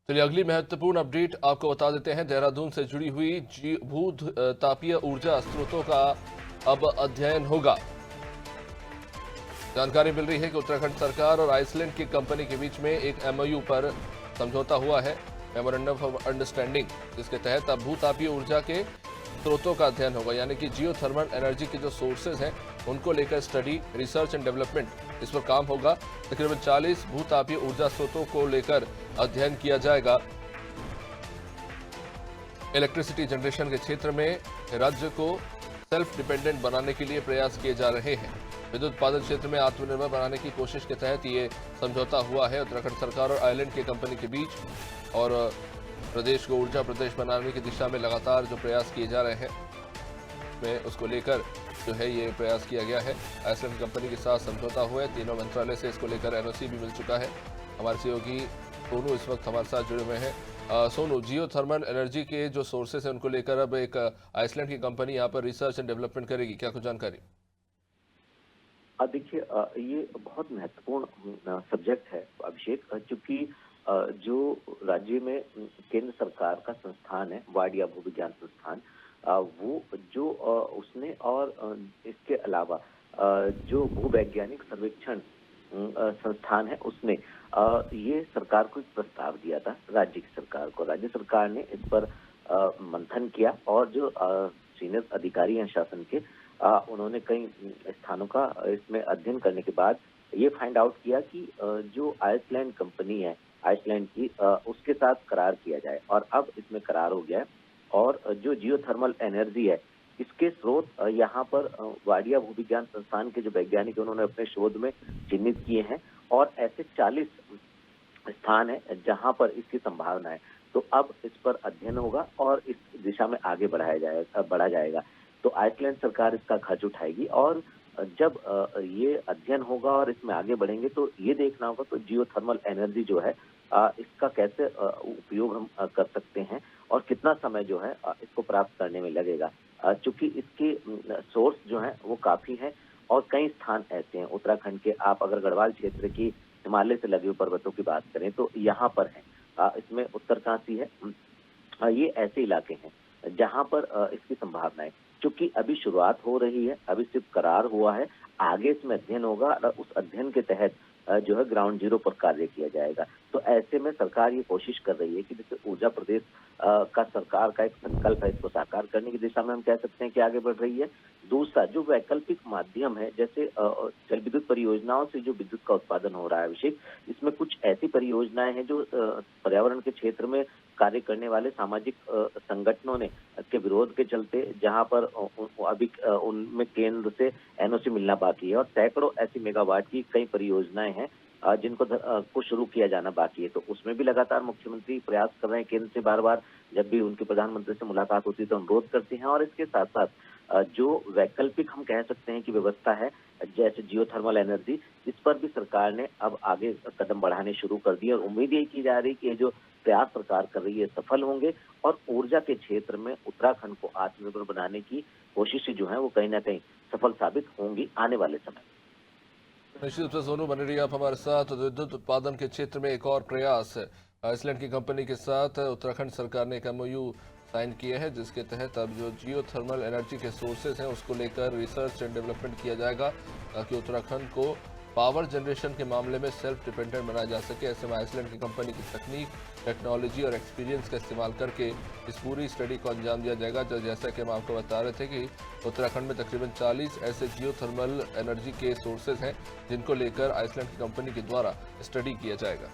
चलिए अगली महत्वपूर्ण अपडेट आपको बता देते हैं। देहरादून से जुड़ी हुई भू तापीय ऊर्जा स्रोतों का अब अध्ययन होगा। जानकारी मिल रही है कि उत्तराखंड सरकार और आइसलैंड की कंपनी के बीच में एक एमओयू पर समझौता हुआ है, मेमोरेंडम ऑफ अंडरस्टैंडिंग, जिसके तहत अब भू तापीय ऊर्जा के स्रोतों का अध्ययन होगा। यानी कि जियो थर्मल एनर्जी के जो सोर्सेज हैं उनको लेकर स्टडी, रिसर्च एंड डेवलपमेंट इस पर काम होगा। तकरीबन 40 भू तापीय ऊर्जा स्रोतों को लेकर अध्ययन किया जाएगा। इलेक्ट्रिसिटी जनरेशन के क्षेत्र में राज्य को सेल्फ डिपेंडेंट बनाने के लिए प्रयास किए जा रहे हैं। विद्युत उत्पादन क्षेत्र में आत्मनिर्भर बनाने की कोशिश के तहत ये समझौता हुआ है उत्तराखंड सरकार और आइलैंड की कंपनी के बीच। और प्रदेश को ऊर्जा प्रदेश बनाने की दिशा में लगातार जो प्रयास किए जा रहे हैं में उसको लेकर जो है ये प्रयास किया गया है। आइसलैंड कंपनी के साथ समझौता हुआ है। तीनों मंत्रालय से इसको लेकर एनओसी भी मिल चुका है। हमारे सहयोगी सोनू इस वक्त हमारे साथ जुड़े हुए हैं। सोनू, जियो थर्मल एनर्जी के जो सोर्सेस हैं उनको लेकर अब एक आइसलैंड की कंपनी यहाँ पर रिसर्च एंड डेवलपमेंट करेगी, क्या कुछ जानकारी? देखिए, ये बहुत महत्वपूर्ण सब्जेक्ट है अभिषेक, चूंकि जो राज्य में केंद्र सरकार का संस्थान है वाडिया भूविज्ञान संस्थान, वो जो उसने और इसके अलावा जो भूवैज्ञानिक सर्वेक्षण संस्थान है उसने ये सरकार को एक प्रस्ताव दिया था, राज्य की सरकार को। राज्य सरकार ने इस पर मंथन किया और जो सीनियर अधिकारी हैं शासन के, उन्होंने कई स्थानों का इसमें अध्ययन करने के बाद ये फाइंड आउट किया कि जो आइसलैंड कंपनी है आइसलैंड की, उसके साथ करार किया जाए और अब इसमें करार हो गया है। और जो जियो थर्मल एनर्जी है इसके स्रोत यहाँ पर वाडिया भूविज्ञान संस्थान के जो वैज्ञानिक उन्होंने अपने शोध में चिन्हित किए हैं और ऐसे 40 स्थान है जहाँ पर इसकी संभावना है। तो अब इस पर अध्ययन होगा और इस दिशा में आगे बढ़ा जाएगा। तो आइसलैंड सरकार इसका खर्च उठाएगी और जब ये अध्ययन होगा और इसमें आगे बढ़ेंगे तो ये देखना होगा तो जियो थर्मल एनर्जी जो है इसका कैसे उपयोग हम कर सकते हैं और कितना समय जो है इसको प्राप्त करने में लगेगा। चूंकि इसके सोर्स जो हैं वो काफी हैं और कई स्थान ऐसे हैं उत्तराखंड के। आप अगर गढ़वाल क्षेत्र की हिमालय से लगे हुए पर्वतों की बात करें तो यहाँ पर है, इसमें उत्तरकाशी है, ये ऐसे इलाके हैं जहाँ पर इसकी संभावना है। चूंकि अभी शुरुआत हो रही है, अभी सिर्फ करार हुआ है, आगे इसमें अध्ययन होगा और उस अध्ययन के तहत जो है ग्राउंड जीरो पर कार्य किया जाएगा। तो ऐसे में सरकार ये कोशिश कर रही है कि जैसे ऊर्जा प्रदेश का सरकार का एक संकल्प है, इसको साकार करने की दिशा में हम कह सकते हैं कि आगे बढ़ रही है। दूसरा जो वैकल्पिक माध्यम है, जैसे जल विद्युत परियोजनाओं से जो विद्युत का उत्पादन हो रहा है अभिषेक, इसमें कुछ ऐसी परियोजनाएं हैं जो पर्यावरण के क्षेत्र में कार्य करने वाले सामाजिक संगठनों ने के विरोध के चलते, जहां पर अभी उनमें केंद्र से एनओसी मिलना बाकी है और सैकड़ों ऐसी मेगावाट की कई परियोजनाएं हैं जिनको को शुरू किया जाना बाकी है। तो उसमें भी लगातार मुख्यमंत्री प्रयास कर रहे हैं, केंद्र से बार बार जब भी उनके प्रधानमंत्री से मुलाकात होती है तो अनुरोध करते हैं। और इसके साथ साथ जो वैकल्पिक हम कह सकते हैं कि व्यवस्था है जैसे जियो थर्मल एनर्जी, इस पर भी सरकार ने अब आगे कदम बढ़ाने शुरू कर दिए और उम्मीद ये की जा रही है कि ये जो प्रयास सरकार कर रही है सफल होंगे और ऊर्जा के क्षेत्र में उत्तराखंड को आत्मनिर्भर बनाने की कोशिशें जो है वो कहीं ना कहीं सफल साबित होंगी आने वाले समय। निश्चित रूप से सोनू बने रहिए आप हमारे साथ। विद्युत उत्पादन के क्षेत्र में एक और प्रयास आइसलैंड की कंपनी के साथ उत्तराखंड सरकार ने एक एमओयू साइन किए हैं, जिसके तहत अब जो जियो थर्मल एनर्जी के सोर्सेज हैं उसको लेकर रिसर्च एंड डेवलपमेंट किया जाएगा ताकि उत्तराखंड को पावर जनरेशन के मामले में सेल्फ डिपेंडेंट बनाया जा सके। ऐसे में आइसलैंड की कंपनी की तकनीक, टेक्नोलॉजी और एक्सपीरियंस का इस्तेमाल करके इस पूरी स्टडी को अंजाम दिया जाएगा। जैसा कि हम आपको बता रहे थे कि उत्तराखंड में तकरीबन 40 ऐसे जियो थर्मल एनर्जी के सोर्सेज हैं जिनको लेकर आइसलैंड की कंपनी के द्वारा स्टडी किया जाएगा।